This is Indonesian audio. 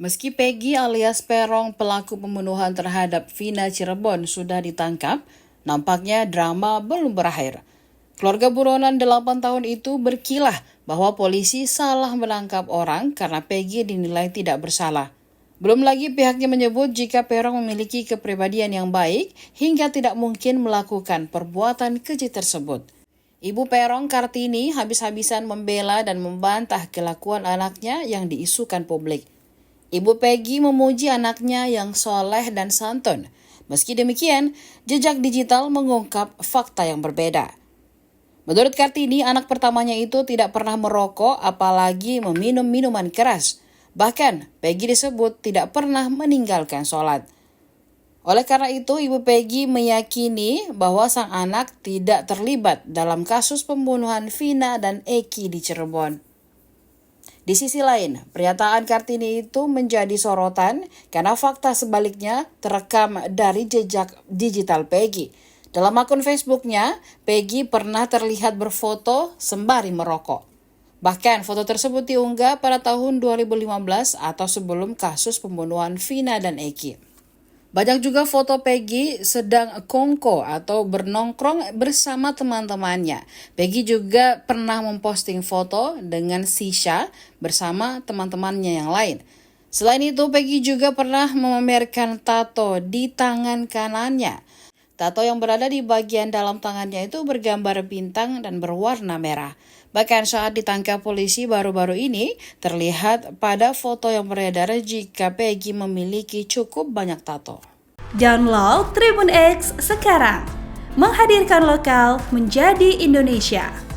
Meski Peggy alias Peron pelaku pembunuhan terhadap Vina Cirebon sudah ditangkap, nampaknya drama belum berakhir. Keluarga buronan 8 tahun itu berkilah bahwa polisi salah menangkap orang karena Peggy dinilai tidak bersalah. Belum lagi pihaknya menyebut jika Peron memiliki kepribadian yang baik hingga tidak mungkin melakukan perbuatan keji tersebut. Ibu Peron, Kartini, habis-habisan membela dan membantah kelakuan anaknya yang diisukan publik. Ibu Peggy memuji anaknya yang soleh dan santun. Meski demikian, jejak digital mengungkap fakta yang berbeda. Menurut Kartini, anak pertamanya itu tidak pernah merokok apalagi meminum minuman keras. Bahkan, Peggy disebut tidak pernah meninggalkan sholat. Oleh karena itu, Ibu Peggy meyakini bahwa sang anak tidak terlibat dalam kasus pembunuhan Vina dan Eki di Cirebon. Di sisi lain, pernyataan Kartini itu menjadi sorotan karena fakta sebaliknya terekam dari jejak digital Peggy. Dalam akun Facebooknya, Peggy pernah terlihat berfoto sembari merokok. Bahkan foto tersebut diunggah pada tahun 2015 atau sebelum kasus pembunuhan Vina dan Eki. Banyak juga foto Peggy sedang kongko atau bernongkrong bersama teman-temannya. Peggy juga pernah memposting foto dengan Sisha bersama teman-temannya yang lain. Selain itu, Peggy juga pernah memamerkan tato di tangan kanannya. Tato yang berada di bagian dalam tangannya itu bergambar bintang dan berwarna merah. Bahkan saat ditangkap polisi baru-baru ini, terlihat pada foto yang beredar jika Peggy memiliki cukup banyak tato. Download Tribun X sekarang, menghadirkan lokal menjadi Indonesia.